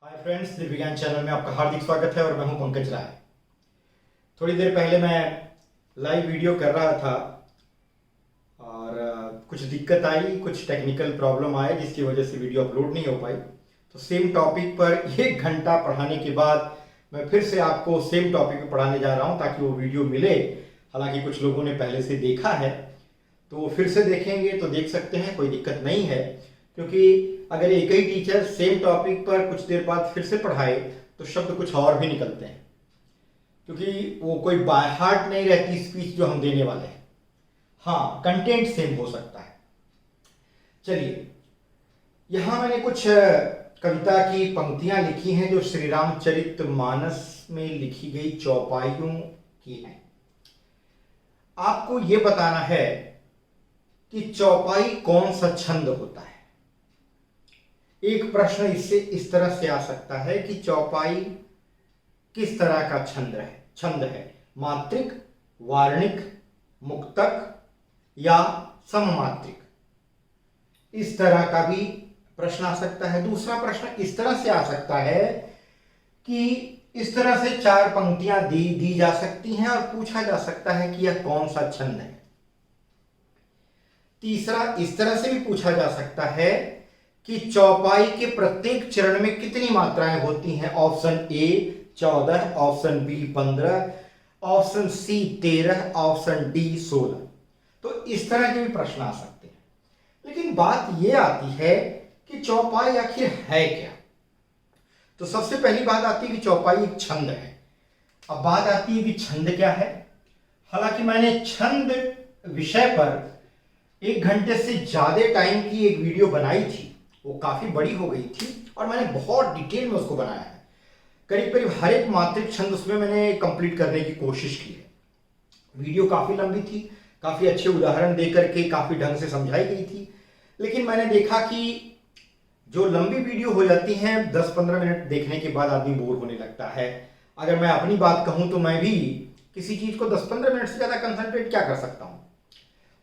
Hi friends, दिव्यज्ञान channel में आपका हार्दिक स्वागत है और मैं हूं पंकज राय। थोड़ी देर पहले मैं लाइव वीडियो कर रहा था और कुछ दिक्कत आई, कुछ टेक्निकल प्रॉब्लम आए जिसकी वजह से वीडियो अपलोड नहीं हो पाई। तो सेम टॉपिक पर 1 घंटा पढ़ाने के बाद मैं फिर से आपको सेम टॉपिक पर पढ़ाने जा रहा हूं ताकि वो वीडियो मिले। हालांकि कुछ लोगों ने पहले से देखा है तो वो फिर से देखेंगे तो देख सकते हैं, कोई दिक्कत नहीं है। क्योंकि अगर एक ही टीचर सेम टॉपिक पर कुछ देर बाद फिर से पढ़ाए तो शब्द कुछ और भी निकलते हैं, क्योंकि वो कोई बाय हार्ट नहीं रहती स्पीच जो हम देने वाले हैं। हाँ, कंटेंट सेम हो सकता है। चलिए, यहां मैंने कुछ कविता की पंक्तियां लिखी हैं जो श्री रामचरितमानस में लिखी गई चौपाइयों की हैं। आपको यह बताना है कि चौपाई कौन सा छंद होता है। एक प्रश्न इससे इस तरह से आ सकता है कि चौपाई किस तरह का छंद है, मात्रिक, वार्णिक, मुक्तक या सममात्रिक। इस तरह का भी प्रश्न आ सकता है। दूसरा प्रश्न इस तरह से आ सकता है कि इस तरह से 4 पंक्तियां दी जा सकती हैं और पूछा जा सकता है कि यह कौन सा छंद है। तीसरा इस तरह से भी पूछा जा सकता है कि चौपाई के प्रत्येक चरण में कितनी मात्राएं होती हैं। Option A 14, option B 15, option C 13, option D 16। तो इस तरह के भी प्रश्न आ सकते हैं। लेकिन बात यह आती है कि चौपाई आखिर है क्या। तो सबसे पहली बात आती है कि चौपाई एक छंद है। अब बात आती है कि छंद क्या है। हालांकि मैंने छंद विषय पर 1 घंटे से ज्यादा टाइम की एक वीडियो बनाई थी, वो काफी बड़ी हो गई थी और मैंने बहुत डिटेल में उसको बनाया है। करीब करीब हर एक मात्रिक छंद उसमें मैंने कंप्लीट करने की कोशिश की है। वीडियो काफी लंबी थी, काफी अच्छे उदाहरण देकर के काफी ढंग से समझाई गई थी। लेकिन मैंने देखा कि जो लंबी वीडियो हो जाती है 10-15 मिनट देखने के बाद आदमी बोर होने लगता है। अगर मैं अपनी बात कहूं तो मैं भी किसी चीज को 10-15 मिनट से ज्यादा कंसंट्रेट क्या कर सकता हूं।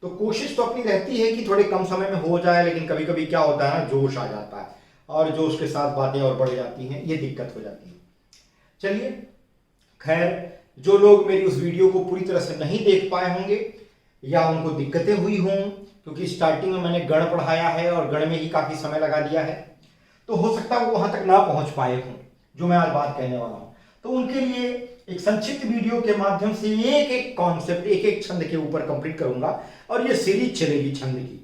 तो कोशिश तो अपनी रहती है कि थोड़े कम समय में हो जाए, लेकिन कभी कभी क्या होता है ना, जोश आ जाता है और जोश के साथ बातें और बढ़ जाती हैं, ये दिक्कत हो जाती है। चलिए, खैर, जो लोग मेरी उस वीडियो को पूरी तरह से नहीं देख पाए होंगे या उनको दिक्कतें हुई हों, क्योंकि स्टार्टिंग में मैंने गण पढ़ाया है और गण में ही काफी समय लगा दिया है, तो हो सकता है वो वहां तक ना पहुंच पाए हों जो मैं आज बात कहने वाला हूं। तो उनके लिए एक संक्षिप्त वीडियो के माध्यम से एक एक कॉन्सेप्ट, एक एक छंद के ऊपर कंप्लीट करूंगा और ये सीरीज चलेगी छंद की।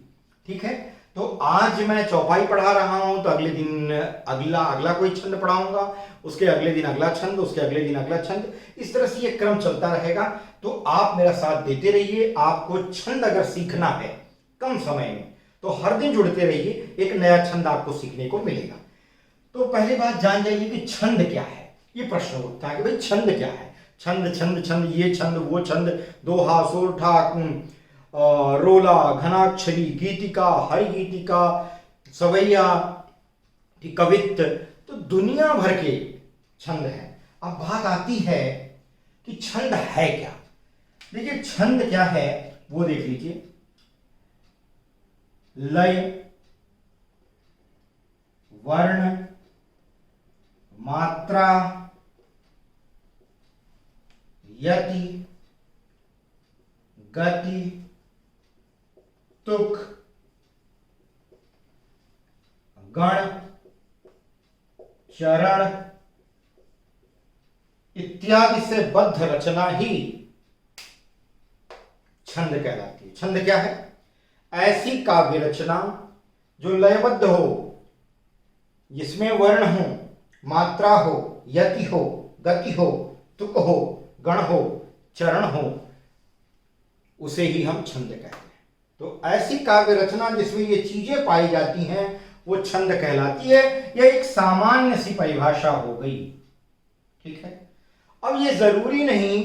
ठीक है, तो आज मैं चौपाई पढ़ा रहा हूं, तो अगले दिन अगला कोई छंद पढ़ाऊंगा, उसके अगले दिन अगला छंद, उसके अगले दिन अगला छंद। इस तरह से ये क्रम चलता रहेगा। तो आप मेरा साथ देते रहिए। आपको छंद अगर सीखना है कम समय में तो हर दिन जुड़ते रहिए, एक नया छंद आपको सीखने को मिलेगा। तो पहली बात जान जाइए कि छंद क्या है। ये प्रश्न उठता है कि भाई छंद क्या है। छंद छंद छंद, ये छंद वो छंद, दोहा, सोरठा, रोला, घनाक्षरी, गीतिका, हरिगीतिका, सवैया, कवित्त, तो दुनिया भर के छंद हैं। अब बात आती है कि छंद है क्या। देखिए, छंद क्या है वो देख लीजिए। लय, वर्ण, मात्रा, यति, गति, तुक, गण, चरण इत्यादि से बद्ध रचना ही छंद कहलाती है। छंद क्या है? ऐसी काव्य रचना जो लयबद्ध हो, जिसमें वर्ण हो, मात्रा हो, यति हो, गति हो, तुक हो, गण हो, चरण हो, उसे ही हम छंद कहते हैं। तो ऐसी काव्य रचना जिसमें ये चीजें पाई जाती हैं वो छंद कहलाती है। यह एक सामान्य सी परिभाषा हो गई। ठीक है, अब ये जरूरी नहीं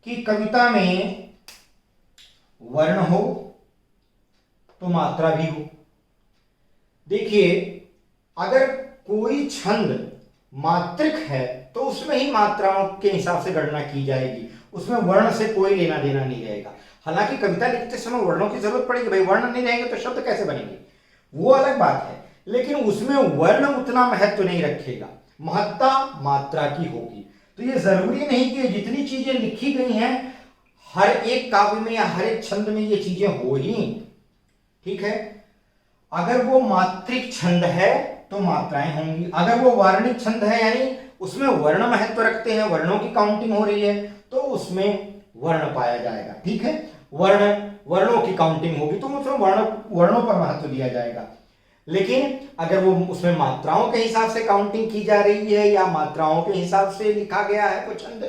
कि कविता में वर्ण हो तो मात्रा भी हो। देखिए, अगर कोई छंद मात्रिक है तो उसमें ही मात्राओं के हिसाब से गणना की जाएगी, उसमें वर्ण से कोई लेना देना नहीं रहेगा। हालांकि कविता लिखते समय वर्णों की जरूरत पड़ेगी, भाई वर्ण नहीं रहेंगे तो शब्द कैसे बनेंगे, वो अलग बात है, लेकिन उसमें वर्ण उतना महत्व नहीं रखेगा। महत्ता मात्रा की होगी। तो ये जरूरी नहीं कि जितनी चीजें लिखी गई हैं हर एक काव्य में या हर एक छंद में ये चीजें हो ही, ठीक है। अगर वो मात्रिक छंद है तो मात्राएं होंगी, अगर वो वर्णिक छंद है यानी उसमें वर्ण महत्व रखते हैं, वर्णों की काउंटिंग हो रही है, तो उसमें वर्ण पाया जाएगा, ठीक है। वर्णों की काउंटिंग होगी तो उसमें वर्णों पर महत्व दिया जाएगा। लेकिन अगर वो उसमें मात्राओं के हिसाब से काउंटिंग की जा रही है या मात्राओं के हिसाब से लिखा गया है वो छंद,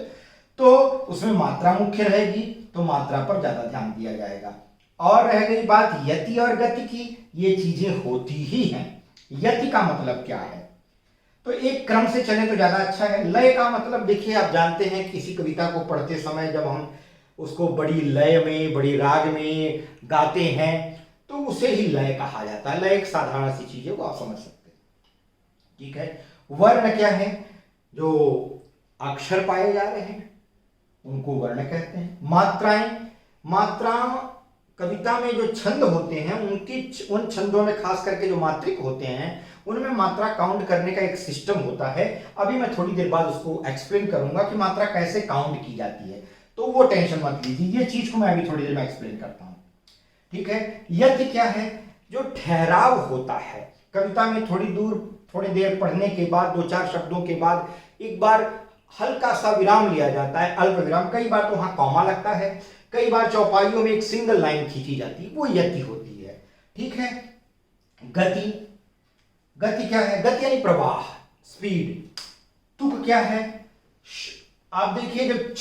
तो उसमें मात्रा मुख्य रहेगी, तो मात्रा पर ज्यादा ध्यान दिया जाएगा। और रह गई बात यति और गति की, ये चीजें होती ही हैं। यति का मतलब क्या है, तो एक क्रम से चले तो ज्यादा अच्छा है। लय का मतलब देखिए, आप जानते हैं किसी कविता को पढ़ते समय जब हम उसको बड़ी लय में, बड़ी राग में गाते हैं तो उसे ही लय कहा जाता है। लय एक साधारण सी चीज है, वो आप समझ सकते हैं, ठीक है। वर्ण क्या है, जो अक्षर पाए जा रहे हैं उनको वर्ण कहते हैं। मात्रा कविता में जो छंद होते हैं उन छंदों में खास करके जो मात्रिक होते हैं उनमें मात्रा काउंट करने का एक सिस्टम होता है। अभी मैं थोड़ी देर बाद उसको एक्सप्लेन करूंगा कि मात्रा कैसे काउंट की जाती है, तो वो टेंशन मत लीजिए, ये चीज को मैं अभी थोड़ी देर में एक्सप्लेन करता हूं, ठीक है। यति क्या है, जो ठहराव होता है कविता में, थोड़ी देर पढ़ने के बाद, दो चार शब्दों के बाद एक बार हल्का सा विराम लिया जाता है, अल्प विराम। कई बार तो वहां कॉमा लगता है, कई बार चौपाइयों में एक सिंगल लाइन खींची जाती है, वो यति होती है, ठीक है। गति क्या है, गति यानी प्रवाह, स्पीड। तुक क्या है, आप देखिए जब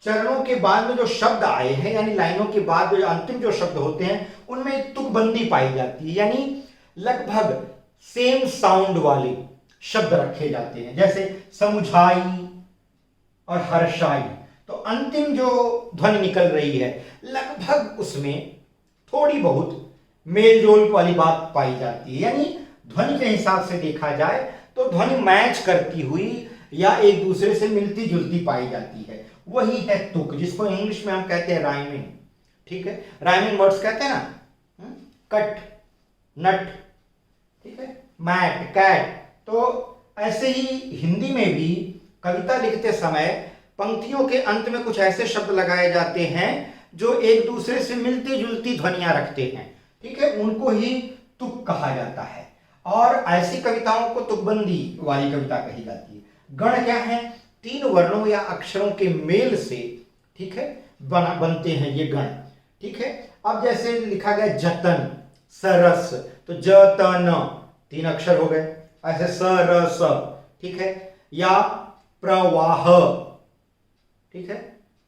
चरणों के बाद में जो शब्द आए हैं यानी लाइनों के बाद जो अंतिम जो शब्द होते हैं उनमें एक तुकबंदी पाई जाती है, यानी लगभग सेम साउंड वाले शब्द रखे जाते हैं, जैसे समुझाई और हर्षाई। तो अंतिम जो ध्वनि निकल रही है लगभग उसमें थोड़ी बहुत मेल जोल वाली बात पाई जाती है, यानी ध्वनि के हिसाब से देखा जाए तो ध्वनि मैच करती हुई या एक दूसरे से मिलती जुलती पाई जाती है, वही है तुक, जिसको इंग्लिश में हम कहते हैं राइमिंग, ठीक है। राइमिंग वर्ड्स कहते हैं ना, कट, नट, ठीक है, मैट, कैट। तो ऐसे ही हिंदी में भी कविता लिखते समय पंक्तियों के अंत में कुछ ऐसे शब्द लगाए जाते हैं जो एक दूसरे से मिलती जुलती ध्वनियां रखते हैं, ठीक है, उनको ही तुक कहा जाता है। और ऐसी कविताओं को तुकबंदी वाली कविता कही जाती है। गण क्या है, तीन वर्णों या अक्षरों के मेल से, ठीक है, बनते हैं ये गण, ठीक है। अब जैसे लिखा गया जतन, सरस, तो जतन तीन अक्षर हो गए, ऐसे सरस, ठीक है, या प्रवाह, ठीक है।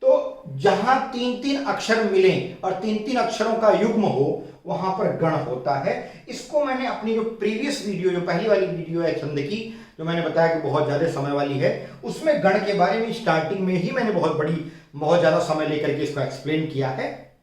तो जहां तीन तीन अक्षर मिले और तीन तीन अक्षरों का युग्म हो वहां पर गण होता है। इसको मैंने अपनी जो प्रीवियस वीडियो, जो पहली वाली वीडियो है छंद की, जो मैंने बताया कि बहुत ज्यादा समय वाली है, उसमें गण के बारे में स्टार्टिंग में ही मैंने बहुत ज्यादा समय लेकर के इसको एक्सप्लेन किया है।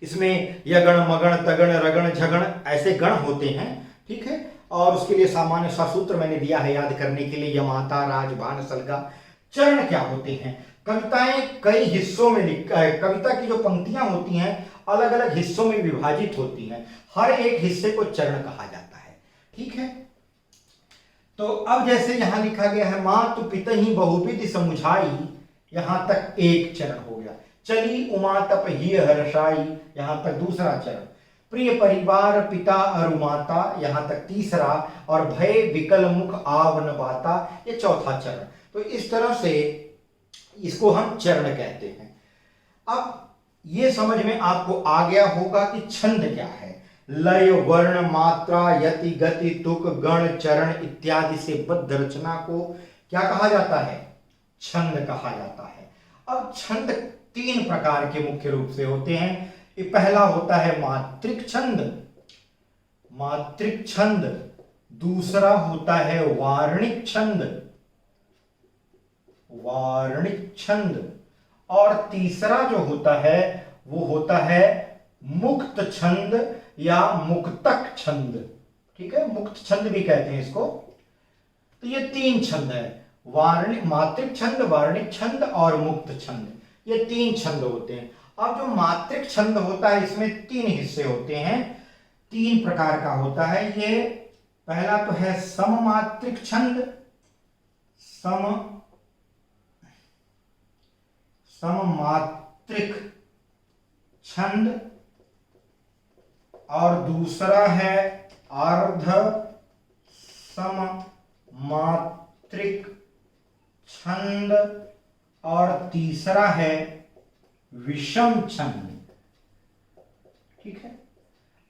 इसमें यगण, मगण, तगण, रगण, झगण ऐसे गण होते हैं, ठीक है। और उसके लिए सामान्य सा सूत्र मैंने दिया है याद करने के लिए, यमाता, राजभान, सलगा। चरण क्या होते हैं, कविताएं कई हिस्सों में कविता की जो पंक्तियां होती हैं अलग अलग हिस्सों में विभाजित होती हैं, हर एक हिस्से को चरण कहा जाता है, ठीक है। तो अब जैसे यहां लिखा गया है मातु पितहि बहुविधि समुझाई, यहां तक एक चरण हो गया। चली उमा तप ही हर्षाई, यहां तक दूसरा चरण। प्रिय परिवार पिता अरु माता, यहां तक तीसरा। और भय विकल मुख आवन बाता, ये चौथा चरण। तो इस तरह से इसको हम चरण कहते हैं। अब ये समझ में आपको आ गया होगा कि छंद क्या है। लय, वर्ण, मात्रा, यति, गति, तुक, गण, चरण इत्यादि से बद्ध रचना को क्या कहा जाता है, छंद कहा जाता है। अब छंद तीन प्रकार के मुख्य रूप से होते हैं। ये पहला होता है मात्रिक छंद, दूसरा होता है वार्णिक छंद, और तीसरा जो होता है वो होता है मुक्त छंद या मुक्तक छंद, ठीक है, मुक्त छंद भी कहते हैं इसको। तो ये तीन छंद है, मात्रिक छंद, वार्णिक छंद और मुक्त छंद, ये तीन छंद होते हैं। अब जो मात्रिक छंद होता है इसमें तीन हिस्से होते हैं, तीन प्रकार का होता है ये। पहला तो है सममात्रिक छंद, सममात्रिक छंद, और दूसरा है अर्ध सममात्रिक छंद, और तीसरा है विषम छंद। ठीक है,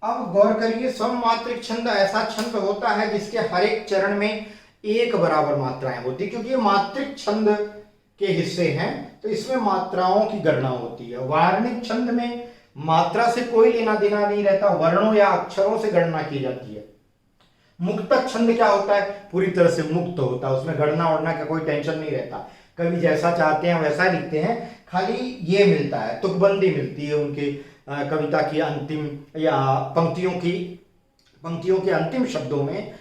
अब गौर करिए, सममात्रिक छंद ऐसा छंद होता है जिसके हर एक चरण में एक बराबर मात्राएं होती है, क्योंकि ये मात्रिक छंद के हिस्से हैं तो इसमें मात्राओं की गणना होती है। वार्णिक छंद में मात्रा से कोई लेना देना नहीं रहता, वर्णों या अक्षरों से गणना की जाती है। मुक्तक छंद क्या होता है, पूरी तरह से मुक्त होता है, उसमें गणना वड़ना का कोई टेंशन नहीं रहता, कभी जैसा चाहते हैं वैसा लिखते हैं, खाली ये मिलता है, तुकबंदी मिलती है उनके कविता की अंतिम या पंक्तियों के अंतिम शब्दों में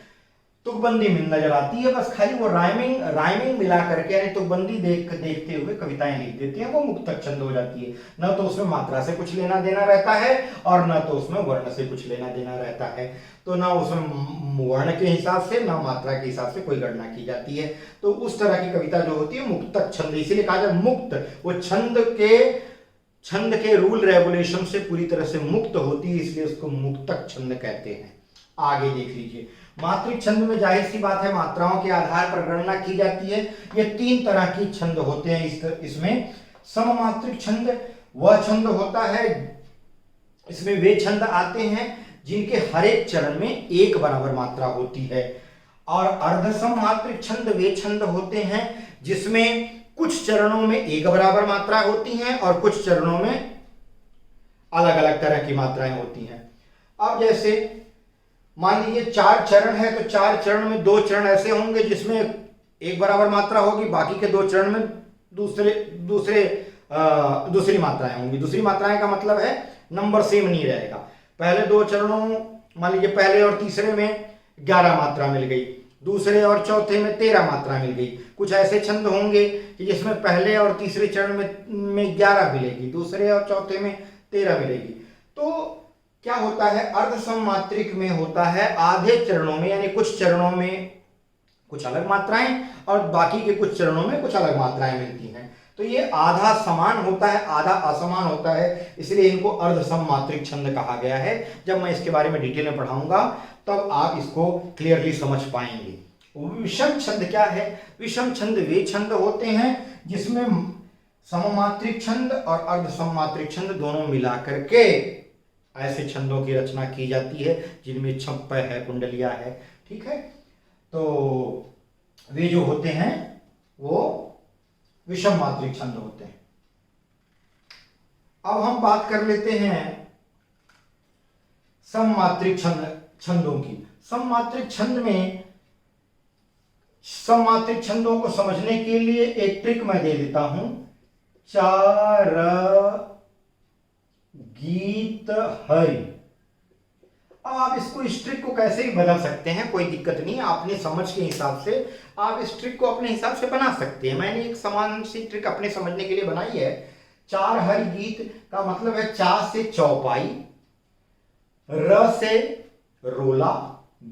तुकबंदी नजर आती है, बस खाली वो राइमिंग मिला करके यानी तुकबंदी देखते हुए कविताएं लिख देते हैं, वो मुक्तक छंद हो जाती है। न तो उसमें मात्रा से कुछ लेना देना रहता है और न तो उसमें वर्ण से कुछ लेना देना रहता है, तो ना उसमें वर्ण के हिसाब से ना मात्रा के हिसाब से कोई गणना की जाती है। तो उस तरह की कविता जो होती है मुक्तक छंद, इसीलिए कहा जाए मुक्त, वो छंद के रूल रेगुलेशन से पूरी तरह से मुक्त होती है, इसलिए उसको मुक्तक छंद कहते हैं। आगे देख लीजिए, मात्रिक छंद में जाहिर सी बात है मात्राओं के आधार पर गणना की जाती है। ये 3 तरह की छंद होते हैं इसमें। सममात्रिक छंद वह छंद होता है, इसमें वे छंद आते हैं जिनके हर एक चरण में एक बराबर मात्रा होती है, और अर्धसममात्रिक छंद वे छंद होते हैं जिसमें कुछ चरणों में एक बराबर मात्रा होती हैं और कुछ चरणों में अलग अलग तरह की मात्राएं होती हैं। अब जैसे मान लीजिए 4 चरण है, तो 4 चरण में 2 चरण ऐसे होंगे जिसमें एक बराबर मात्रा होगी, बाकी के 2 चरण में दूसरी मात्राएं होंगी। दूसरी मात्राएं का मतलब है नंबर सेम नहीं रहेगा। पहले 2 चरणों, मान लीजिए पहले और तीसरे में 11 मात्रा मिल गई, दूसरे और चौथे में 13 मात्रा मिल गई। कुछ ऐसे छंद होंगे कि जिसमें पहले और तीसरे चरण में 11 मिलेगी, दूसरे और चौथे में 13 मिलेगी। तो क्या होता है, अर्धसममात्रिक में होता है आधे चरणों में, यानी कुछ चरणों में कुछ अलग मात्राएं और बाकी के कुछ चरणों में कुछ अलग मात्राएं मिलती हैं। तो ये आधा समान होता है, आधा असमान होता है, इसलिए इनको अर्धसममात्रिक छंद कहा गया है। जब मैं इसके बारे में डिटेल में पढ़ाऊंगा तब आप इसको क्लियरली समझ पाएंगे। विषम छंद क्या है, विषम छंद वे छंद होते हैं जिसमें सममात्रिक छंद और अर्धसममात्रिक छंद दोनों मिला करके ऐसे छंदों की रचना की जाती है जिनमें छप्पय है, कुंडलिया है। ठीक है, तो वे जो होते हैं वो विषम मात्रिक छंद होते हैं। अब हम बात कर लेते हैं सममात्रिक छंदों की। सममात्रिक छंद में सममात्रिक छंदों को समझने के लिए एक ट्रिक मैं दे देता हूं। चार गीत हरि। अब आप इसको, इस ट्रिक को कैसे भी बदल सकते हैं, कोई दिक्कत नहीं, अपने समझ के हिसाब से आप इस ट्रिक को अपने हिसाब से बना सकते हैं। मैंने एक समान सी ट्रिक अपने समझने के लिए बनाई है। 4 हरि गीत का मतलब है चा से चौपाई, र से रोला,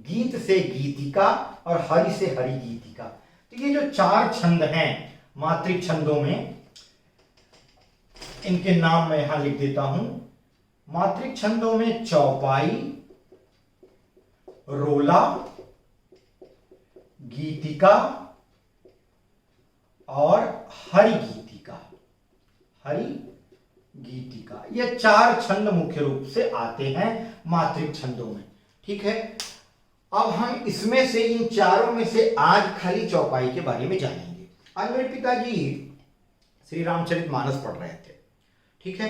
गीत से गीतिका और हरि से हरि गीतिका। तो ये जो 4 छंद हैं मात्रिक छंदों में, इनके नाम मैं यहां लिख देता हूं। मात्रिक छंदों में चौपाई, रोला, गीतिका और हरि गीतिका। हरि गीतिका, ये 4 छंद मुख्य रूप से आते हैं मात्रिक छंदों में। ठीक है, अब हम इसमें से, इन चारों में से आज खाली चौपाई के बारे में जानेंगे। आज मेरे पिताजी श्री रामचरितमानस पढ़ रहे थे। ठीक है,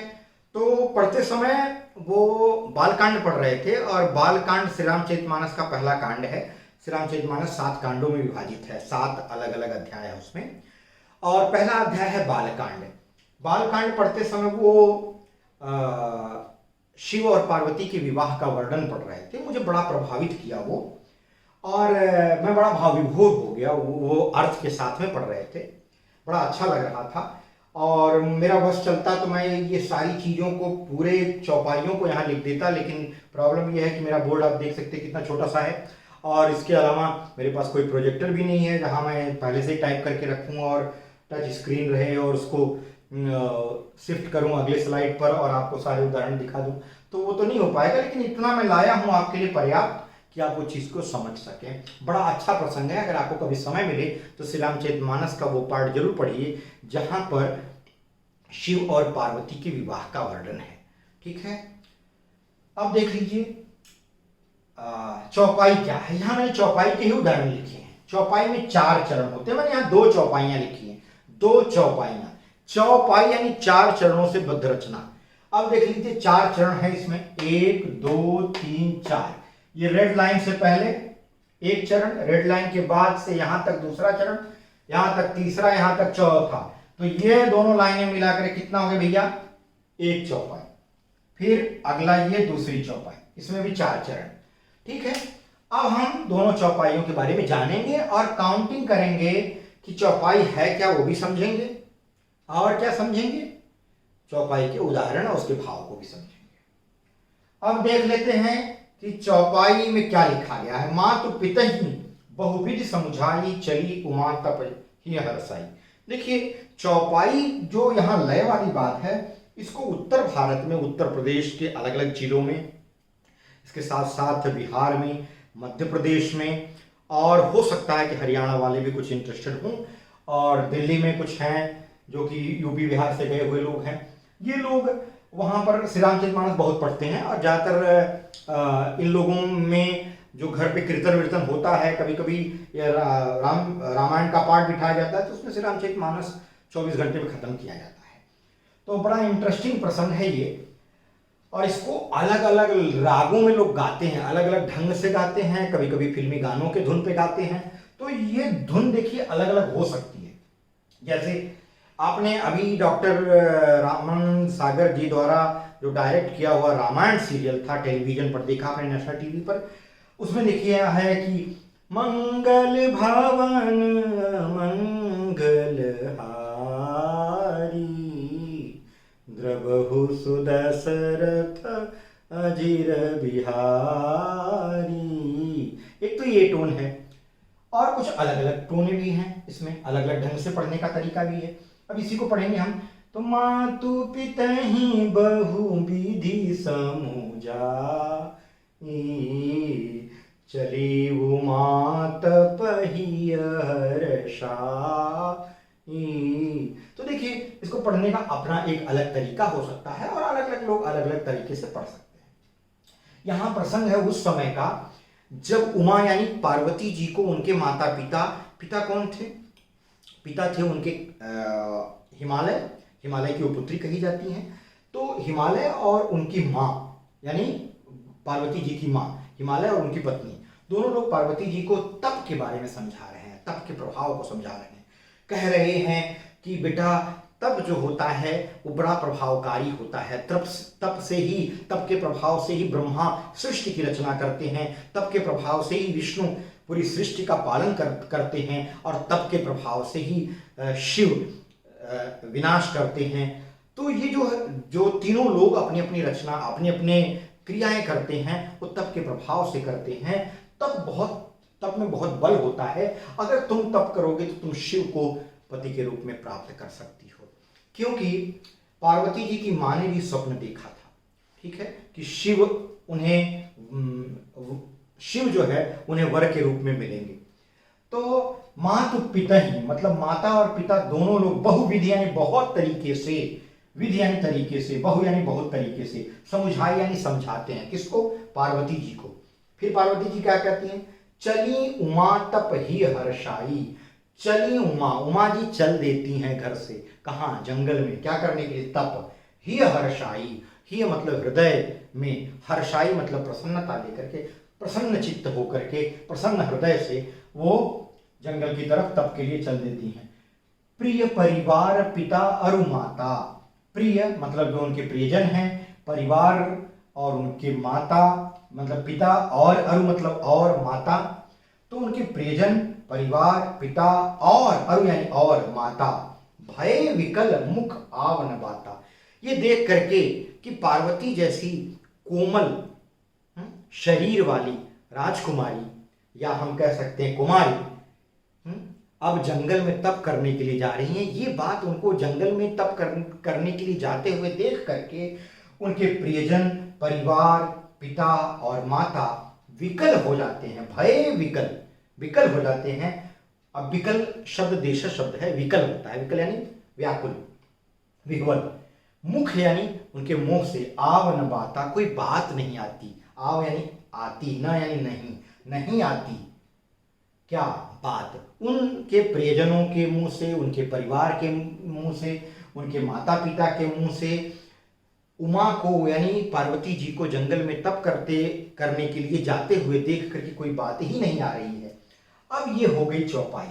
तो पढ़ते समय वो बालकांड पढ़ रहे थे, और बालकांड श्री रामचरितमानस का पहला कांड है। श्री रामचरितमानस 7 कांडों में विभाजित है, 7 अलग अलग अध्याय है उसमें, और पहला अध्याय है बालकांड। बालकांड पढ़ते समय वो शिव और पार्वती के विवाह का वर्णन पढ़ रहे थे। मुझे बड़ा प्रभावित किया वो, और मैं बड़ा भावविभोर हो गया। वो अर्थ के साथ में पढ़ रहे थे, बड़ा अच्छा लग रहा था। और मेरा बस चलता तो मैं ये सारी चीज़ों को, पूरे चौपाइयों को यहाँ लिख देता, लेकिन प्रॉब्लम ये है कि मेरा बोर्ड आप देख सकते हैं कितना छोटा सा है, और इसके अलावा मेरे पास कोई प्रोजेक्टर भी नहीं है जहां मैं पहले से ही टाइप करके रखूं और टच स्क्रीन रहे और उसको शिफ्ट करूं अगले स्लाइड पर और आपको सारे उदाहरण दिखा दूं, तो वो तो नहीं हो पाएगा। लेकिन इतना मैं लाया हूं आपके लिए पर्याप्त कि आप वो चीज को समझ सकें। बड़ा अच्छा प्रसंग है, अगर आपको कभी समय मिले तो श्री रामचरितमानस का वो पार्ट जरूर पढ़िए जहां पर शिव और पार्वती के विवाह का वर्णन है। ठीक है, अब देख लीजिए चौपाई क्या है। यहां मैंने चौपाई के ही उदाहरण लिखे हैं। चौपाई में 4 चरण होते हैं, मैंने यहां 2 चौपाइयां लिखी हैं, 2 चौपाइयां। चौपाई यानी 4 चरणों से बद्ध रचना। अब देख लीजिए 4 चरण है इसमें, 1 2 3 4। ये रेड लाइन से पहले एक चरण, रेड लाइन के बाद से यहां तक दूसरा चरण, यहां तक तीसरा, यहां तक चौथा। तो ये दोनों लाइनें मिलाकर कितना हो गया भैया, 1 चौपाई। फिर अगला ये दूसरी चौपाई, इसमें भी 4 चरण। ठीक है, अब हम दोनों चौपाइयों के बारे में जानेंगे और काउंटिंग करेंगे कि चौपाई है क्या वो भी समझेंगे, और क्या समझेंगे, चौपाई के उदाहरण और उसके भाव को भी समझेंगे। अब देख लेते हैं कि चौपाई में क्या लिखा गया है। मातु पितहि बहुविधि समुझाई, चली उमा तप ही हरसाई। देखिए चौपाई जो यहां लय वाली बात है, इसको उत्तर भारत में, उत्तर प्रदेश के अलग अलग जिलों में, इसके साथ साथ बिहार में, मध्य प्रदेश में, और हो सकता है कि हरियाणा वाले भी कुछ इंटरेस्टेड हों, और दिल्ली में कुछ हैं जो कि यूपी बिहार से गए हुए लोग हैं। ये लोग वहाँ पर श्री रामचरितमानस बहुत पढ़ते हैं और ज़्यादातर इन लोगों में जो घर पे कीर्तन वीर्तन होता है, कभी कभी रामायण का पाठ बिठाया जाता है, तो उसमें श्री रामचरितमानस 24 घंटे में खत्म किया जाता है। तो बड़ा इंटरेस्टिंग प्रसंग है ये, और इसको अलग अलग रागों में लोग गाते हैं, अलग अलग ढंग से गाते हैं, कभी कभी फिल्मी गानों के धुन पे गाते हैं। तो ये धुन देखिए अलग अलग हो सकती है। जैसे आपने अभी डॉक्टर रामानंद सागर जी द्वारा जो डायरेक्ट किया हुआ रामायण सीरियल था, टेलीविजन पर देखा आपने, नेशनल टीवी पर, उसमें लिखा है कि मंगल भवन मंगल हारी, द्रवहु सुदशरथ अजिर बिहारी। एक तो ये टोन है, और कुछ अलग अलग टोने भी हैं इसमें, अलग अलग ढंग से पढ़ने का तरीका भी है। अब इसी को पढ़ेंगे हम। तो मातु पितहि बहु विधि समुझाई, चली उमा तपहि हरसाई। तो देखिए इसको पढ़ने का अपना एक अलग तरीका हो सकता है, और अलग अलग लोग अलग अलग तरीके से पढ़ सकते हैं। यहां प्रसंग है उस समय का जब उमा यानी पार्वती जी को उनके माता पिता, पिता कौन थे, पिता थे उनके हिमालय, हिमालय की वो पुत्री कही जाती हैं। तो हिमालय और उनकी माँ यानी पार्वती जी की माँ, हिमालय और उनकी पत्नी, दोनों लोग पार्वती जी को तप के बारे में समझा रहे हैं, तप के प्रभाव को समझा रहे हैं। कह रहे हैं कि बेटा तप जो होता है वो बड़ा प्रभावकारी होता है। तप से ही, तप के प्रभाव से ही ब्रह्मा सृष्टि की रचना करते हैं, तप के प्रभाव से ही विष्णु पूरी सृष्टि का पालन करते हैं, और तप के प्रभाव से ही शिव विनाश करते हैं। तो ये जो तीनों लोग अपनी अपनी रचना, अपने अपने क्रियाएं करते हैं, वो तप के प्रभाव से करते हैं। तप में बहुत बल होता है। अगर तुम तप करोगे तो तुम शिव को पति के रूप में प्राप्त कर सकती हो, क्योंकि पार्वती जी की माँ ने भी स्वप्न देखा था, ठीक है, कि शिव जो है उन्हें वर के रूप में मिलेंगे। तो मातु पितहि मतलब माता और पिता दोनों लोग बहुविधि यानी बहुत तरीके से, विधि यानी तरीके से, बहु यानी बहुत तरीके से, समुझाई यानी समझाते हैं। किसको? पार्वती जी को। फिर पार्वती जी क्या कहती हैं? चली उमा तप ही हर्षाई। चली उमा, उमा जी चल देती हैं घर से, कहाँ? जंगल में। क्या करने के लिए? तप। ही हर्षाई, ही मतलब हृदय में, हर्षाई मतलब प्रसन्नता लेकर के, प्रसन्न चित्त होकर के, प्रसन्न हृदय से वो जंगल की तरफ तप के लिए चल देती हैं। प्रिय परिवार पिता अरु माता। प्रिय मतलब जो उनके प्रियजन हैं, परिवार और उनके माता मतलब पिता, और अरु मतलब और, माता। तो उनके प्रियजन, परिवार, पिता और अरु यानी और, माता। भय विकल मुख आवन बाता। ये देख करके कि पार्वती जैसी कोमल शरीर वाली राजकुमारी या हम कह सकते हैं कुमारी, अब जंगल में तप करने के लिए जा रही हैं। ये बात उनको जंगल में तप करने के लिए जाते हुए देख करके उनके प्रियजन, परिवार, पिता और माता विकल हो जाते हैं, भय विकल, विकल हो जाते हैं। अब विकल शब्द देश शब्द है, विकल होता है, विकल यानी व्याकुल, विह्वल। मुख यानी उनके मुंह से आव न बाता, कोई बात नहीं आती। आव यानी आती, न यानी नहीं, नहीं आती क्या बात। उनके प्रियजनों के मुंह से, उनके परिवार के मुंह से, उनके माता पिता के मुंह से उमा को यानी पार्वती जी को जंगल में तप करने के लिए जाते हुए देख करके कोई बात ही नहीं आ रही है। अब ये हो गई चौपाई।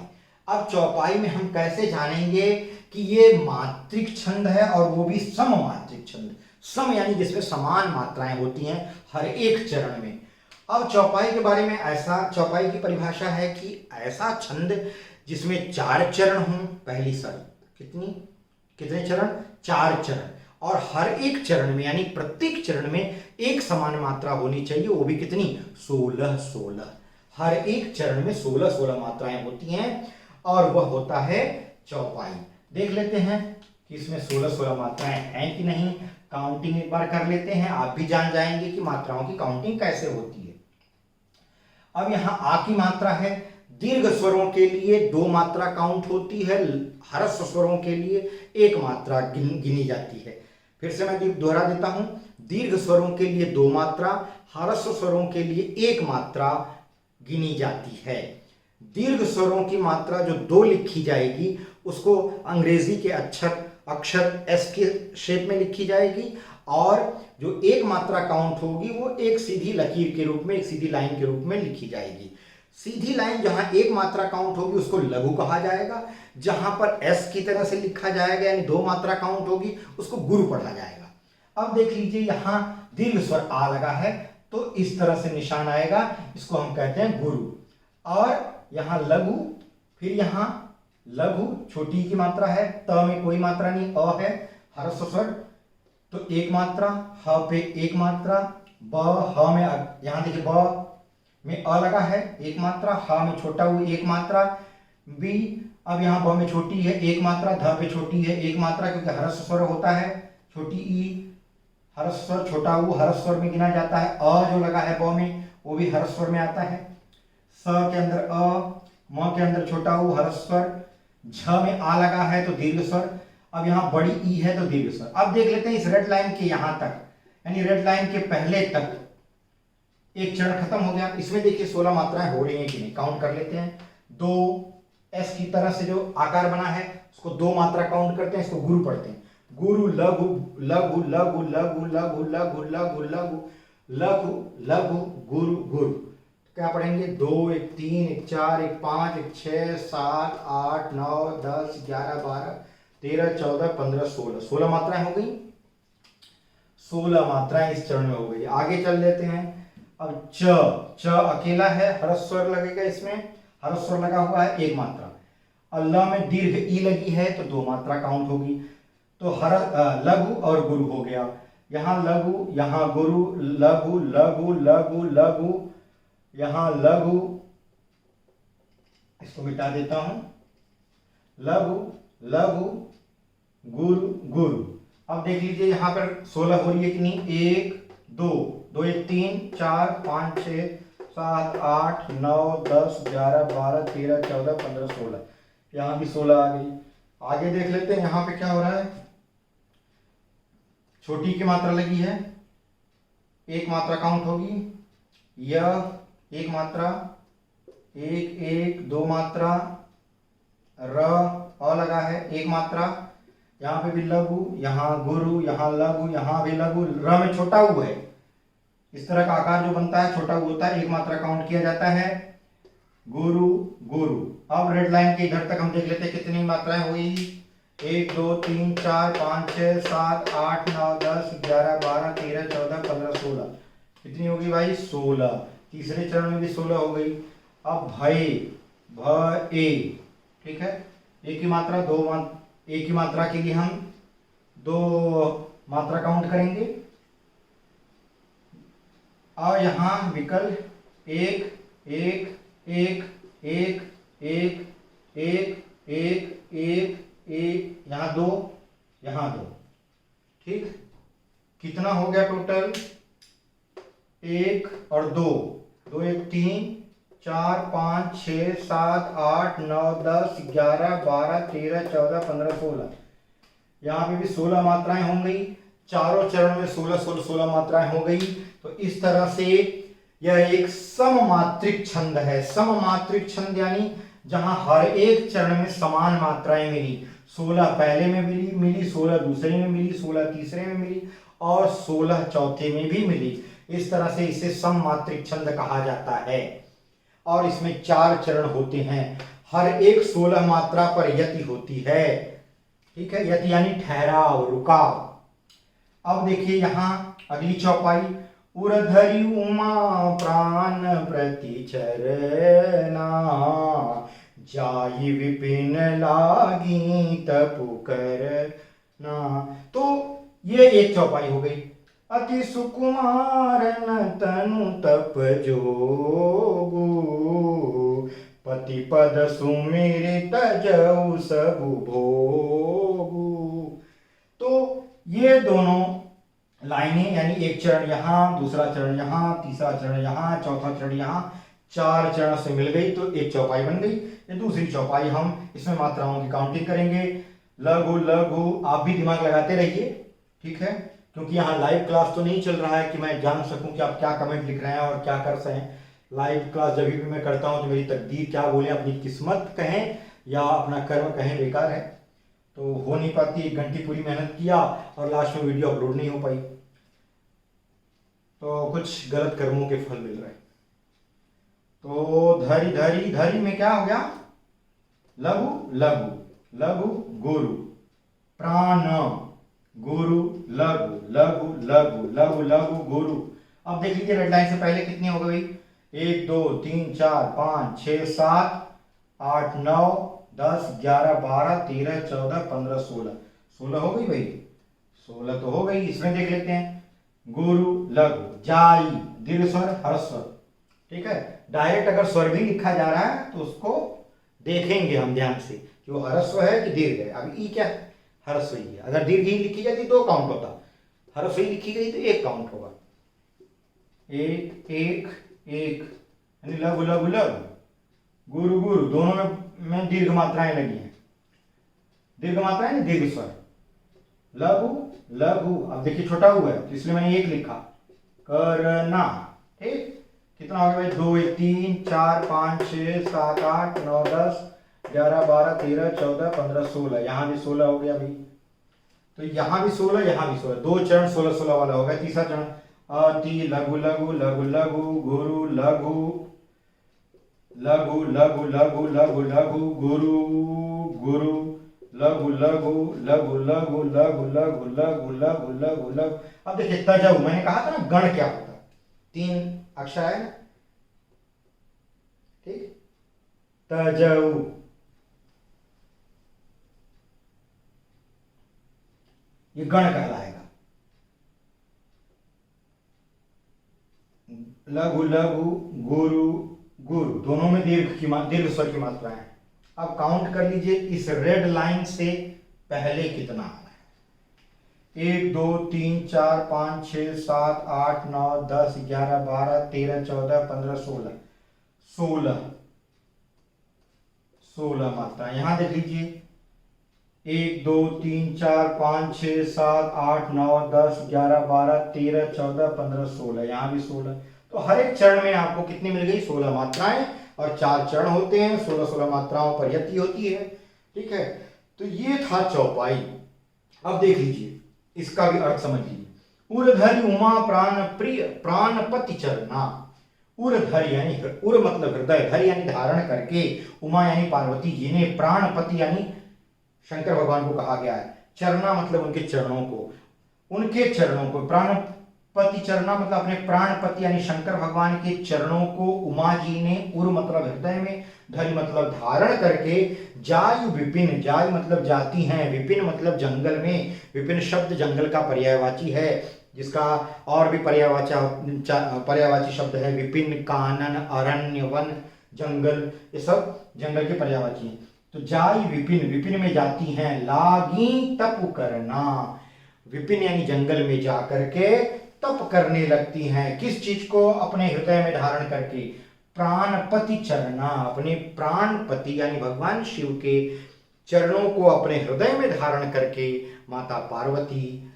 अब चौपाई में हम कैसे जानेंगे कि ये मात्रिक छंद है और वो भी सम मात्रिक छंद। सम यानी जिसमें समान मात्राएं होती हैं हर एक चरण में। अब चौपाई के बारे में ऐसा, चौपाई की परिभाषा है कि ऐसा छंद जिसमें 4 चरण हों। पहली शर्त कितने चरण? 4 चरण, और हर एक चरण में यानी प्रत्येक चरण में एक समान मात्रा होनी चाहिए, वो भी कितनी? 16। हर एक चरण में 16 मात्राएं होती हैं और वह होता है चौपाई। देख लेते हैं कि इसमें 16 मात्राएं हैं कि नहीं। काउंटिंग एक बार कर लेते हैं, आप भी जान जाएंगे कि मात्राओं की काउंटिंग कैसे होती है। अब यहाँ आ की मात्रा है। दीर्घ स्वरों के लिए 2 मात्रा काउंट होती है, ह्रस्व स्वरों के लिए 1 मात्रा गिनी जाती है। फिर से मैं दोहरा देता हूं, दीर्घ स्वरों के लिए 2 मात्रा, ह्रस्व स्वरों के लिए 1 मात्रा गिनी जाती है। दीर्घ स्वरों की मात्रा जो 2 लिखी जाएगी उसको अंग्रेजी के अक्षर एस के शेप में लिखी जाएगी, और जो 1 मात्रा काउंट होगी वो एक सीधी लकीर के रूप में, एक सीधी लाइन के रूप में लिखी जाएगी। सीधी लाइन जहां 1 मात्रा काउंट होगी उसको लघु कहा जाएगा, जहां पर एस की तरह से लिखा जाएगा यानी 2 मात्रा काउंट होगी उसको गुरु पढ़ा जाएगा। अब देख लीजिए यहां दीर्घ स्वर आ लगा है तो इस तरह से निशान आएगा, इसको हम कहते हैं गुरु। और यहां लघु, फिर यहां लघु छोटी की मात्रा है, त में कोई मात्रा नहीं, अ है ह्रस्व स्वर तो 1 मात्रा, ह पे 1 मात्रा, ब ह में यहां देखिए ब में अ लगा है 1 मात्रा, ह में छोटा हुई 1 मात्रा, बी, अब यहाँ ब में छोटी है 1 मात्रा, ध पे छोटी है 1 मात्रा क्योंकि ह्रस्व स्वर होता है, छोटी ई, ह्रस्व स्वर छोटा ऊ ह्रस्व स्वर में गिना जाता है। अ जो लगा है ब में वो भी ह्रस्व स्वर में आता है। स के अंदर अ, म के अंदर छोटा ऊ ह्रस्व स्वर, झ में आ लगा है तो दीर्घ स्वर, अब यहाँ बड़ी ई है तो दीर्घ स्वर। अब देख लेते हैं इस रेड लाइन के यहां तक, यानी रेड लाइन के पहले तक एक चरण खत्म हो गया। इसमें देखिए 16 मात्राएं हो रही हैं कि नहीं, काउंट कर लेते हैं। 2 एस की तरह से जो आकार बना है उसको 2 मात्रा काउंट करते हैं, इसको गुरु पढ़ते हैं। गुरु लघु लघु लघु लघु लघु लघु लघु लघु लघु लघु गुरु गुरु। क्या पढ़ेंगे? 2 1 3 1 4 1 5 1 6 7 8 9 10 11 12 13 14 15 16 16 मात्राएं हो गई। 16 मात्राएं इस चरण में हो गई। आगे चल लेते हैं। अब च अकेला है, ह्रस्व स्वर लगेगा, इसमें ह्रस्व स्वर लगा हुआ है 1 मात्रा। और ल में दीर्घ ई लगी है तो 2 मात्रा काउंट होगी, तो लघु और गुरु हो गया। यहाँ लघु, यहाँ गुरु, लघु लघु लघु लघु, यहाँ लघु, इसको मिटा देता हूं, लघु लघु गुरु गुरु। अब देख लीजिए यहाँ पर 16 हो रही है कि नहीं। 1 2 2 1 3 4 5 6 7 8 9 10 11 12 13 14 15 16, यहाँ भी 16 आ गई। आगे देख लेते हैं यहाँ पे क्या हो रहा है। छोटी की मात्रा लगी है, 1 मात्रा काउंट होगी, यह 1 मात्रा, 1 1 2 मात्रा, र अ लगा है 1 मात्रा, यहाँ पे भी लघु, यहाँ गुरु, यहाँ लघु, यहाँ भी लघु, र में छोटा ऊ है। इस तरह का आकार जो बनता है छोटा ऊ होता है, 1 मात्रा काउंट किया जाता है, गुरु गुरु। अब रेड लाइन के इधर तक हम देख लेते हैं कितनी मात्राएं हुई। 1 2 3 4 5 6 7 8 9 10 11 12 13 14 15 16, कितनी होगी भाई? 16। तीसरे चरण में भी 16 हो गई। अब भय, भ ए, ठीक है, एक ही मात्रा, एक ही मात्रा के लिए हम 2 मात्रा काउंट करेंगे। और यहाँ विकल्प 1 1 एक एक एक एक एक एक एक, यहाँ दो, यहाँ दो। ठीक, कितना हो गया टोटल? एक और दो, दो एक तीन, 4 5 6 7 8 9 10 11 12 13 14 15 16। यहाँ पे भी 16 मात्राएं हो गई, चारों चरण में 16 16 16 मात्राएं हो गई। तो इस तरह से यह एक सममात्रिक छंद है। सममात्रिक छंद यानी जहां हर एक चरण में समान मात्राएं मिली। 16 पहले में मिली, 16 दूसरे में मिली, 16 तीसरे में मिली और 16 चौथे में भी मिली। इस तरह से इसे सममात्रिक छंद कहा जाता है। और इसमें 4 चरण होते हैं, हर एक 16 मात्रा पर यति होती है। ठीक है, यति यानी ठहराव, रुकाव। अब देखिए यहां अगली चौपाई, उर्धरि उमा प्राण प्रति चरना, जाई विपिन लागी तपु करना। तो ये एक चौपाई हो गई। अति सुकुमार न तनु तप जोगु, पति पद सुमिरित जऊ सबु भोगु। तो ये दोनों लाइनें यानी एक चरण यहाँ, दूसरा चरण यहाँ, तीसरा चरण यहाँ, चौथा चरण यहाँ, 4 चरण से मिल गई तो एक चौपाई बन गई। ये दूसरी चौपाई, हम इसमें मात्राओं की काउंटिंग करेंगे। लघु लघु, आप भी दिमाग लगाते रहिए, ठीक है, क्योंकि यहाँ लाइव क्लास तो नहीं चल रहा है कि मैं जान सकूं कि आप क्या कमेंट लिख रहे हैं और क्या कर रहे हैं। लाइव क्लास जब भी मैं करता हूं तो मेरी तकदीर क्या बोले, अपनी किस्मत कहें या अपना कर्म कहें, बेकार है, तो हो नहीं पाती। 1 घंटे पूरी मेहनत किया और लास्ट में वीडियो अपलोड नहीं हो पाई, तो कुछ गलत कर्मों के फल मिल रहे हैं। तो धरी धरी, धरी में क्या हो गया? लघु लघु, लघु गुरु, प्राण गुरु, लघु लघु लघु लघु लघु गुरु। अब देख लीजिए रेड लाइन से पहले कितनी हो गई? 1 2 3 4 5 6 7 8 9 10 11 12 13 14 15 16। 16 हो गई भाई, 16 तो हो गई। इसमें देख लेते हैं, गुरु लघु, जाई दीर्घ स्वर ह्रस्व स्वर। ठीक है, डायरेक्ट अगर स्वर भी लिखा जा रहा है तो उसको देखेंगे हम ध्यान से कि वो ह्रस्व है कि दीर्घ है। अभी ई क्या है? ह्रस्व ही है। अगर दीर्घ ही लिखी जाती 2 काउंट होता, ह्रस्व ही लिखी गई तो 1 काउंट होगा। 1 1 1 यानी लघु लघु लघु, गुरु गुरु, दोनों में दीर्घ मात्राएं लगी हैं। दीर्घ मात्राएं दीर्घ स्वर, लघु लघु। अब देखिए छोटा हुआ है तो इसलिए मैंने 1 लिखा, करना। ठीक, कितना हो गया भाई? 2 1 3 4 5 6 7 8 9 10 11 12 13 14 15 16। यहाँ भी 16 हो गया भाई, तो यहाँ भी 16 यहाँ भी 16, 2 चरण 16 16 वाला हो गया। तीसरा चरण, अति लघु लघु लघु लघु, गुरु लघु लघु लघु लघु लघु लघु, गुरु गुरु लघु लघु लघु लघु लघु लघु लघु लघु लघु लघु। अब देखिए तजऊ, मैंने कहा था ना गण क्या होता है, 3 अक्षर है ना। ठीक, तजऊ, ये गण कहलाएगा। लघु लघु, गुरु गुरु, दोनों में दीर्घ स्वर की मात्रा है। अब काउंट कर लीजिए इस रेड लाइन से पहले कितना आना है। 1 2 3 4 5 6 7 8 9 10 11 12 13 14 15 16 16 16 मात्रा। यहां देख लीजिए 1 2 3 4 5 6 7 8 9 10 11 12 13 14 15 16। यहाँ भी 16। तो हर एक चरण में आपको कितनी मिल गई? 16 मात्राएं, और 4 चरण होते हैं, 16 16 मात्राओं पर यति होती है। ठीक है, तो ये था चौपाई। अब देख लीजिए इसका भी अर्थ समझ लीजिए। उर्धरि उमा प्राण प्रिय प्राणपति चरना। उर्धरि यानी उर मतलब हृदय, धरि यानी धारण करके, उमा यानी पार्वती जी ने, प्राणपति यानी शंकर भगवान को कहा गया है, चरना मतलब उनके चरणों को, उनके चरणों को। प्राणपति चरना मतलब अपने प्राणपति यानी शंकर भगवान के चरणों को उमा जी ने, उर मतलब हृदय में, धरि मतलब धारण करके, जायु विपिन, जायु मतलब जाती हैं, विपिन मतलब जंगल में। विपिन शब्द जंगल का पर्यायवाची है, जिसका और भी पर्यायवाची शब्द है विपिन, कानन, अरण्य, वन, जंगल, ये सब जंगल के पर्यायवाची हैं। तो जाई विपिन, विपिन में जाती हैं, लागी तप करना, विपिन यानी जंगल में जा करके तप करने लगती हैं। किस चीज को? अपने हृदय में धारण करके, प्राणपति चरना, अपने प्राणपति यानी भगवान शिव के चरणों को अपने हृदय में धारण करके माता पार्वती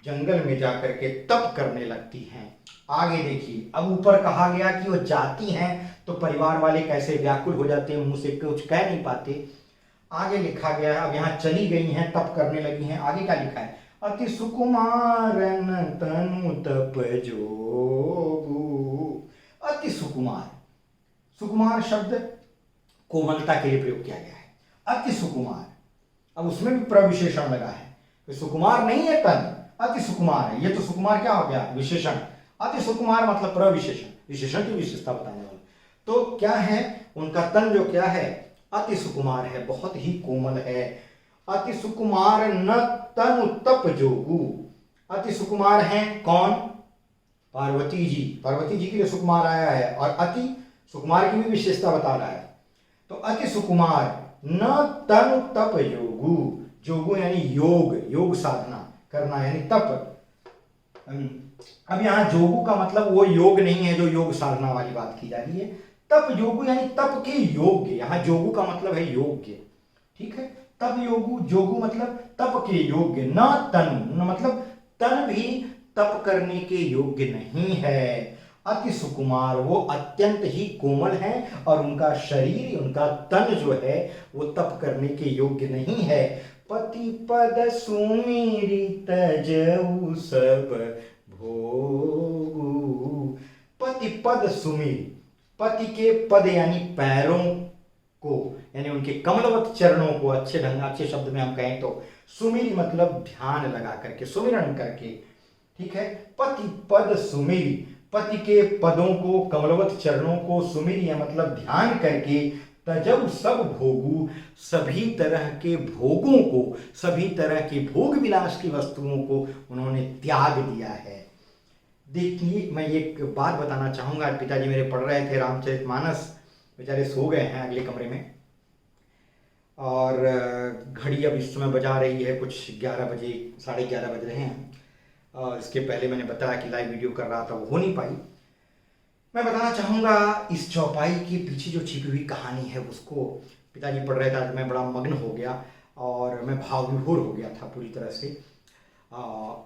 जंगल में जाकर के तप करने लगती हैं। आगे देखिए, अब ऊपर कहा गया कि वो जाती हैं तो परिवार वाले कैसे व्याकुल हो जाते हैं, मुंह से कुछ कह नहीं पाते। आगे लिखा गया है, अब यहाँ चली गई हैं, तप करने लगी हैं। आगे क्या लिखा है? अति सुकुमारन तनु तप जोगु। अति सुकुमार, सुकुमार शब्द कोमलता के लिए प्रयोग किया गया है। अति सुकुमार, अब उसमें भी प्रविशेषण लगा है, तो सुकुमार नहीं है तन, अति सुकुमार है। ये तो सुकुमार क्या हो गया? विशेषण। अति सुकुमार मतलब प्रविशेषण, विशेषण की विशेषता बताने वाला। तो क्या है? उनका तन जो क्या है? अति सुकुमार है, बहुत ही कोमल है। अति सुकुमार न तनु तप जोगु। अति सुकुमार हैं कौन? पार्वती जी। पार्वती जी के लिए सुकुमार आया है और अति सुकुमार की भी विशेषता बता रहा है। तो अति सुकुमार न तनु तप योगु, जोगु यानी योग, योग साधना करना यानी तप। अब यहाँ जोगु का मतलब वो योग नहीं है जो योग साधना वाली बात की जा रही है। तप योगु यानी तप के योग्य, यहाँ जोगु का मतलब है योग्य, ठीक है। तप योगु, जोगु मतलब तप के योग्य, न तनु, न मतलब तन भी तप करने के योग्य नहीं है। अति सुकुमार, वो अत्यंत ही कोमल हैं और उनका शरीर, उनका तन जो है वो तप करने के योग्य नहीं है। पति पद सुमेरी तजऊ सब भोगु। पति पद सुमेरी, पति के पद यानी पैरों को, यानी उनके कमलवत चरणों को, अच्छे ढंग, अच्छे शब्द में हम कहें तो सुमेरी मतलब ध्यान लगा करके, सुमिरन करके, ठीक है। पति पद सुमेरी, पति के पदों को, कमलवत चरणों को, सुमेरी मतलब ध्यान करके, तजब सब भोगु, सभी तरह के भोगों को, सभी तरह के भोग विलास की वस्तुओं को उन्होंने त्याग दिया है। देखिए, मैं एक बात बताना चाहूंगा। पिताजी मेरे पढ़ रहे थे रामचरितमानस, बेचारे सो गए हैं अगले कमरे में, और घड़ी अब इस समय बजा रही है कुछ 11 बजे, 11:30 बज रहे हैं। और इसके पहले मैंने बताया कि लाइव वीडियो कर रहा था, वो हो नहीं पाई। मैं बताना चाहूँगा इस चौपाई के पीछे जो छिपी हुई कहानी है उसको। पिताजी पढ़ रहे थे, मैं बड़ा मग्न हो गया और मैं भाव विभोर हो गया था पूरी तरह से।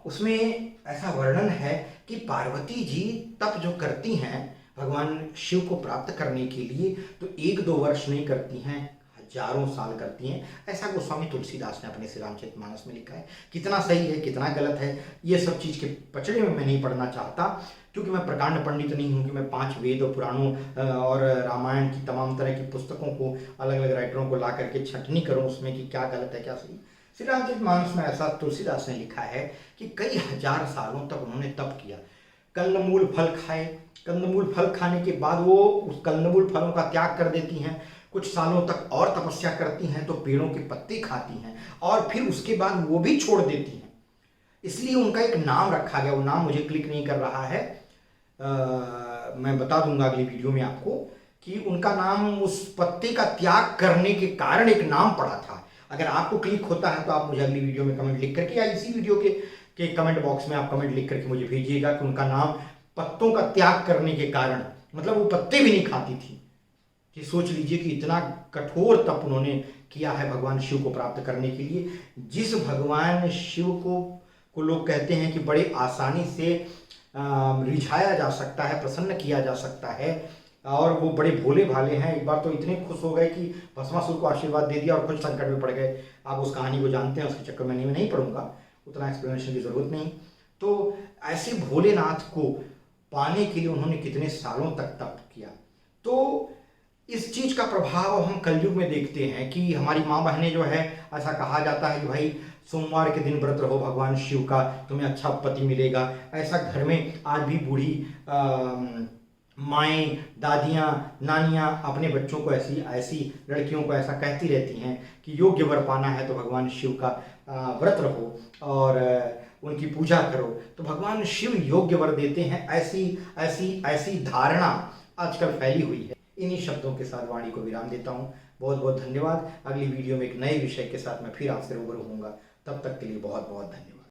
उसमें ऐसा वर्णन है कि पार्वती जी तप जो करती हैं भगवान शिव को प्राप्त करने के लिए, तो 1-2 वर्ष नहीं करती हैं, हजारों साल करती हैं। ऐसा गोस्वामी तुलसीदास ने अपने श्री रामचरितमानस में लिखा है। कितना सही है, कितना गलत है, ये सब चीज़ के पचड़े में मैं नहीं पढ़ना चाहता, क्योंकि मैं प्रकांड पंडित नहीं हूँ कि मैं 5 वेद और पुराणों और रामायण की तमाम तरह की पुस्तकों को, अलग अलग राइटरों को ला करके छंटनी करूँ उसमें कि क्या गलत है क्या सही। श्री रामचरितमानस में ऐसा तुलसीदास ने लिखा है कि कई हजार सालों तक उन्होंने तप किया, कंदमूल फल खाए। कंदमूल फल खाने के बाद वो उस कंदमूल फलों का त्याग कर देती हैं, कुछ सालों तक और तपस्या करती हैं तो पेड़ों के पत्ते खाती हैं, और फिर उसके बाद वो भी छोड़ देती हैं। इसलिए उनका एक नाम रखा गया, वो नाम मुझे क्लिक नहीं कर रहा है, मैं बता दूंगा अगली वीडियो में आपको कि उनका नाम, उस पत्ते का त्याग करने के कारण एक नाम पड़ा था। अगर आपको क्लिक होता है तो आप मुझे अगली वीडियो में कमेंट लिख करके, या इसी वीडियो के कमेंट बॉक्स में आप कमेंट लिख करके मुझे भेजिएगा कि उनका नाम पत्तों का त्याग करने के कारण, मतलब वो पत्ते भी नहीं खाती थी। कि सोच लीजिए कि इतना कठोर तप उन्होंने किया है भगवान शिव को प्राप्त करने के लिए। जिस भगवान शिव को लोग कहते हैं कि बड़े आसानी से रिझाया जा सकता है, प्रसन्न किया जा सकता है, और वो बड़े भोले भाले हैं। एक बार तो इतने खुश हो गए कि भस्मासुर को आशीर्वाद दे दिया और खुद संकट में पड़ गए। आप उस कहानी को जानते हैं, उसके चक्कर में नहीं पढ़ूंगा, उतना एक्सप्लेनेशन की जरूरत नहीं। तो ऐसे भोलेनाथ को पाने के लिए उन्होंने कितने सालों तक तप किया। तो इस चीज का प्रभाव हम कलयुग में देखते हैं कि हमारी माँ बहनें जो है, ऐसा कहा जाता है कि भाई सोमवार के दिन व्रत रहो भगवान शिव का, तुम्हें अच्छा पति मिलेगा। ऐसा घर में आज भी बूढ़ी माएँ, दादियाँ, नानियाँ अपने बच्चों को, ऐसी लड़कियों को ऐसा कहती रहती हैं कि योग्य वर पाना है तो भगवान शिव का व्रत रहो और उनकी पूजा करो, तो भगवान शिव योग्य वर देते हैं। ऐसी धारणा आजकल फैली हुई है। इन्हीं शब्दों के साथ वाणी को विराम देता हूँ। बहुत बहुत धन्यवाद। अगली वीडियो में एक नए विषय के साथ मैं फिर आपसे रूबरू होऊंगा। तब तक के लिए बहुत बहुत धन्यवाद।